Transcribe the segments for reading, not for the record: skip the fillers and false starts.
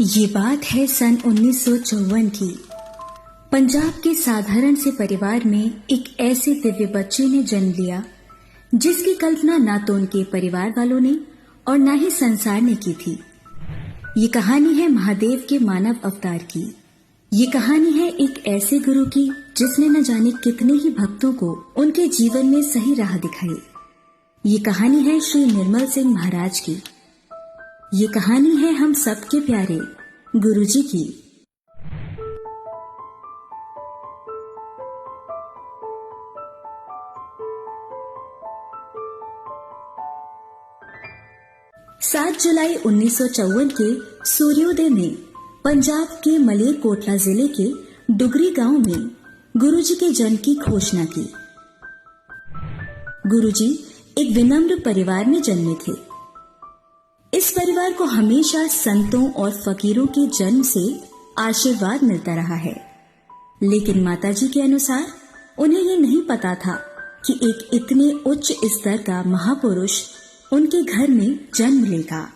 ये बात है सन 1954 की। पंजाब के साधारण से परिवार में एक ऐसे दिव्य बच्चे ने जन्म लिया जिसकी कल्पना ना तो उनके परिवार वालों ने और ना ही संसार ने की थी। ये कहानी है महादेव के मानव अवतार की। ये कहानी है एक ऐसे गुरु की जिसने न जाने कितने ही भक्तों को उनके जीवन में सही राह दिखाई। ये कहानी है श्री निर्मल सिंह महाराज की। ये कहानी है हम सबके प्यारे गुरुजी की। सात जुलाई 1954 के सूर्योदय में पंजाब के मलेरकोटला जिले के डुगरी गांव में गुरुजी के जन्म की घोषणा की। गुरुजी एक विनम्र परिवार में जन्मे थे। इस परिवार को हमेशा संतों और फकीरों के जन्म से आशीर्वाद मिलता रहा है, लेकिन माताजी के अनुसार उन्हें ये नहीं पता था कि एक इतने उच्च स्तर का महापुरुष उनके घर में जन्म लेगा।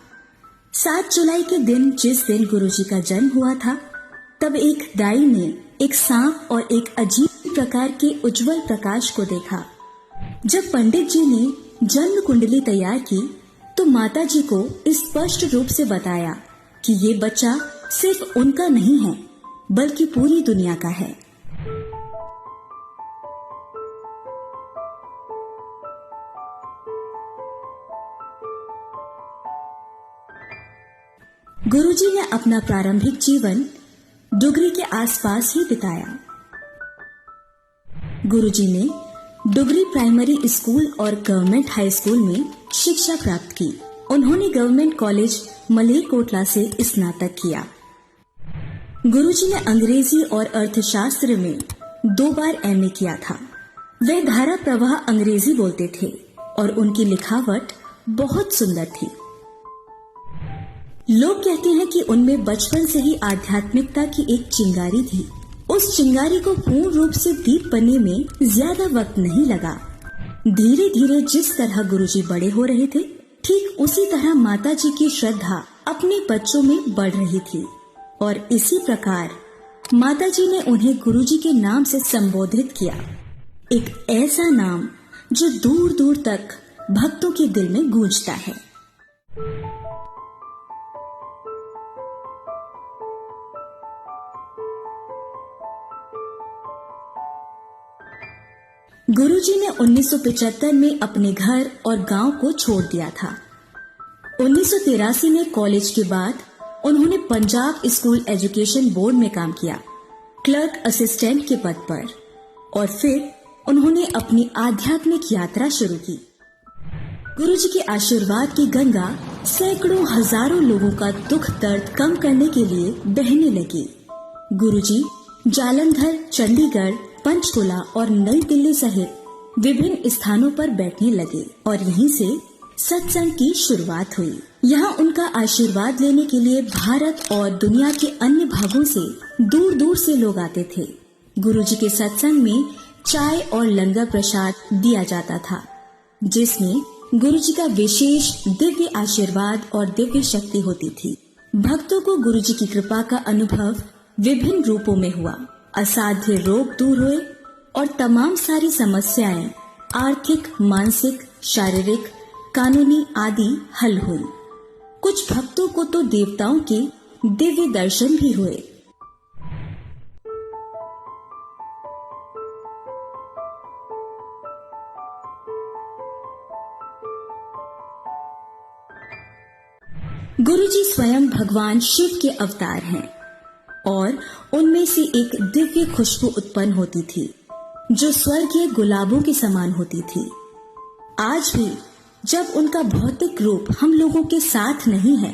7 जुलाई के दिन जिस दिन गुरुजी का जन्म हुआ था, तब एक दाई ने एक सांप और एक अजीब प्रकार के उज्जवल प्रकाश को देखा। जब पंडित जी ने जन्म कुंडली तैयार की तो माता जी को स्पष्ट रूप से बताया कि ये बच्चा सिर्फ उनका नहीं है बल्कि पूरी दुनिया का है। गुरुजी ने अपना प्रारंभिक जीवन डुगरी के आसपास ही बिताया। गुरुजी ने डुगरी प्राइमरी स्कूल और गवर्नमेंट हाई स्कूल में शिक्षा प्राप्त की। उन्होंने गवर्नमेंट कॉलेज मलेरकोटला से स्नातक किया। गुरुजी ने अंग्रेजी और अर्थशास्त्र में 2 बार एमए किया था। वे धारा प्रवाह अंग्रेजी बोलते थे और उनकी लिखावट बहुत सुंदर थी। लोग कहते हैं कि उनमें बचपन से ही आध्यात्मिकता की एक चिंगारी थी। उस चिंगारी को पूर्ण रूप से दीप बनने में ज्यादा वक्त नहीं लगा। धीरे धीरे जिस तरह गुरुजी बड़े हो रहे थे, ठीक उसी तरह माताजी की श्रद्धा अपने बच्चों में बढ़ रही थी और इसी प्रकार माताजी ने उन्हें गुरुजी के नाम से संबोधित किया। एक ऐसा नाम जो दूर दूर तक भक्तों के दिल में गूंजता है। गुरुजी ने 1975 में अपने घर और गांव को छोड़ दिया था। 1983 में कॉलेज के बाद उन्होंने पंजाब स्कूल एजुकेशन बोर्ड में काम किया, क्लर्क असिस्टेंट के पद पर, और फिर उन्होंने अपनी आध्यात्मिक यात्रा शुरू की। गुरुजी के आशीर्वाद की गंगा सैकड़ों हजारों लोगों का दुख दर्द कम करने के लिए बहने लगी। गुरुजी जालंधर, चंडीगढ़, पंचकुला और नई दिल्ली सहित विभिन्न स्थानों पर बैठने लगे और यहीं से सत्संग की शुरुआत हुई। यहाँ उनका आशीर्वाद लेने के लिए भारत और दुनिया के अन्य भागों से दूर दूर से लोग आते थे। गुरुजी के सत्संग में चाय और लंगर प्रसाद दिया जाता था, जिसमें गुरुजी का विशेष दिव्य आशीर्वाद और दिव्य शक्ति होती थी। भक्तों को गुरुजी की कृपा का अनुभव विभिन्न रूपों में हुआ। असाध्य रोग दूर हुए और तमाम सारी समस्याएं आर्थिक, मानसिक, शारीरिक, कानूनी आदि हल हुई। कुछ भक्तों को तो देवताओं के दिव्य दर्शन भी हुए। गुरुजी स्वयं भगवान शिव के अवतार हैं और उनमें से एक दिव्य खुशबू उत्पन्न होती थी जो स्वर्गीय गुलाबों के समान होती थी। आज भी जब उनका भौतिक रूप हम लोगों के साथ नहीं है,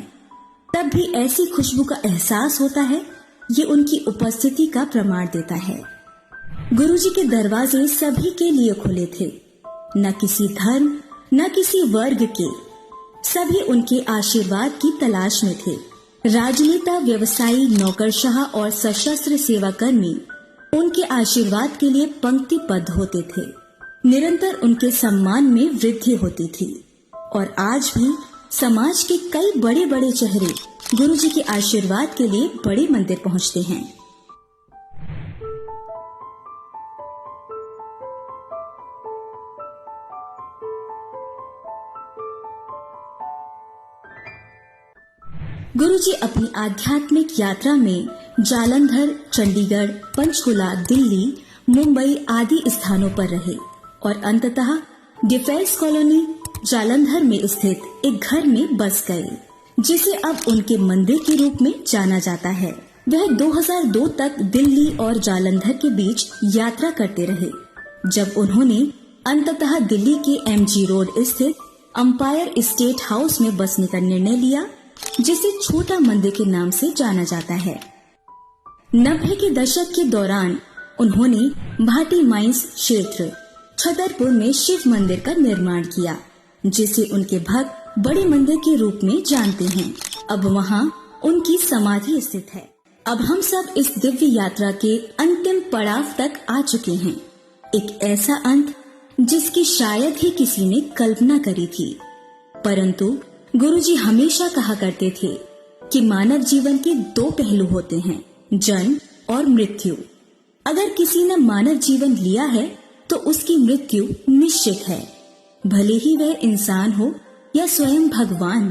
तब भी ऐसी खुशबू का एहसास होता है। ये उनकी उपस्थिति का प्रमाण देता है। गुरुजी के दरवाजे सभी के लिए खुले थे, न किसी धर्म न किसी वर्ग के। सभी उनके आशीर्वाद की तलाश में थे। राजनेता, व्यवसायी, नौकरशाह और सशस्त्र सेवाकर्मी उनके आशीर्वाद के लिए पंक्तिबद्ध होते थे। निरंतर उनके सम्मान में वृद्धि होती थी और आज भी समाज के कई बड़े बड़े चेहरे गुरुजी के आशीर्वाद के लिए बड़े मंदिर पहुंचते हैं। गुरुजी अपनी आध्यात्मिक यात्रा में जालंधर, चंडीगढ़, पंचकुला, दिल्ली, मुंबई आदि स्थानों पर रहे और अंततः डिफेंस कॉलोनी जालंधर में स्थित एक घर में बस गए, जिसे अब उनके मंदिर के रूप में जाना जाता है। वह 2002 तक दिल्ली और जालंधर के बीच यात्रा करते रहे, जब उन्होंने अंततः दिल्ली के MG रोड स्थित अंपायर स्टेट हाउस में बसने का निर्णय लिया, जिसे छोटा मंदिर के नाम से जाना जाता है। 90 के दशक के दौरान उन्होंने भाटी माइंस क्षेत्र छतरपुर में शिव मंदिर का निर्माण किया, जिसे उनके भक्त बड़े मंदिर के रूप में जानते हैं। अब वहाँ उनकी समाधि स्थित है। अब हम सब इस दिव्य यात्रा के अंतिम पड़ाव तक आ चुके हैं, एक ऐसा अंत जिसकी शायद ही किसी ने कल्पना करी थी। परंतु गुरुजी हमेशा कहा करते थे कि मानव जीवन के 2 पहलू होते हैं, जन्म और मृत्यु। अगर किसी ने मानव जीवन लिया है तो उसकी मृत्यु निश्चित है, भले ही वह इंसान हो या स्वयं भगवान।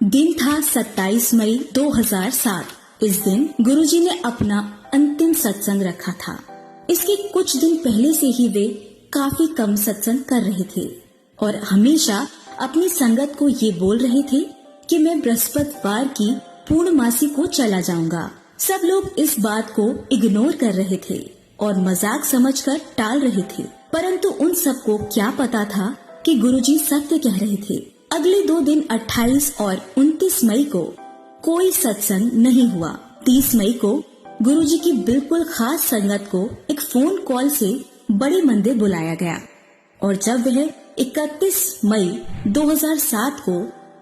दिन था 27 मई 2007। इस दिन गुरुजी ने अपना अंतिम सत्संग रखा था। इसके कुछ दिन पहले से ही वे काफी कम सत्संग कर रहे थे और हमेशा अपनी संगत को ये बोल रहे थे कि मैं बृहस्पतिवार की पूर्णमासी को चला जाऊंगा। सब लोग इस बात को इग्नोर कर रहे थे और मजाक समझकर टाल रहे थे, परंतु उन सबको क्या पता था कि गुरुजी सत्य कह रहे थे। अगले 2 दिन 28 और 29 मई को कोई सत्संग नहीं हुआ। 30 मई को गुरुजी की बिल्कुल खास संगत को एक फोन कॉल से बड़े मंदिर बुलाया गया और जब वह 31 मई 2007 को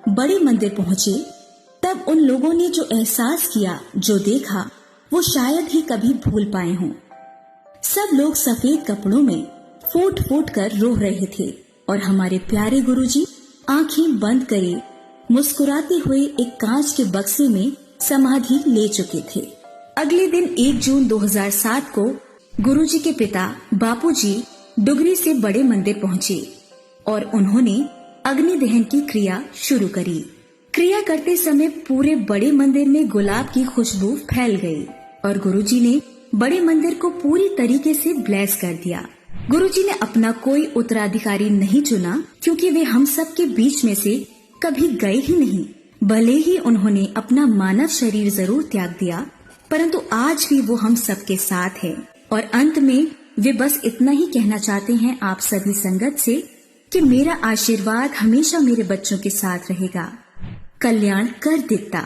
बड़े मंदिर पहुंचे, तब उन लोगों ने जो एहसास किया, जो देखा, वो शायद ही कभी भूल पाए हों। सब लोग सफेद कपड़ों में फूट फूट कर रो रहे थे और हमारे प्यारे गुरुजी आंखें बंद करे मुस्कुराते हुए एक कांच के बक्से में समाधि ले चुके थे। अगले दिन 1 जून 2007 को गुरुजी के पिता बापूजी डुगरी से बड़े मंदिर पहुंचे और उन्होंने अग्नि दहन की क्रिया शुरू करी। क्रिया करते समय पूरे बड़े मंदिर में गुलाब की खुशबू फैल गई और गुरुजी ने बड़े मंदिर को पूरी तरीके से ब्लेस कर दिया। गुरुजी ने अपना कोई उत्तराधिकारी नहीं चुना, क्योंकि वे हम सब के बीच में से कभी गए ही नहीं। भले ही उन्होंने अपना मानव शरीर जरूर त्याग दिया, परंतु आज भी वो हम सब के साथ है। और अंत में वे बस इतना ही कहना चाहते हैं आप सभी संगत से कि मेरा आशीर्वाद हमेशा मेरे बच्चों के साथ रहेगा। कल्याण कर दिता।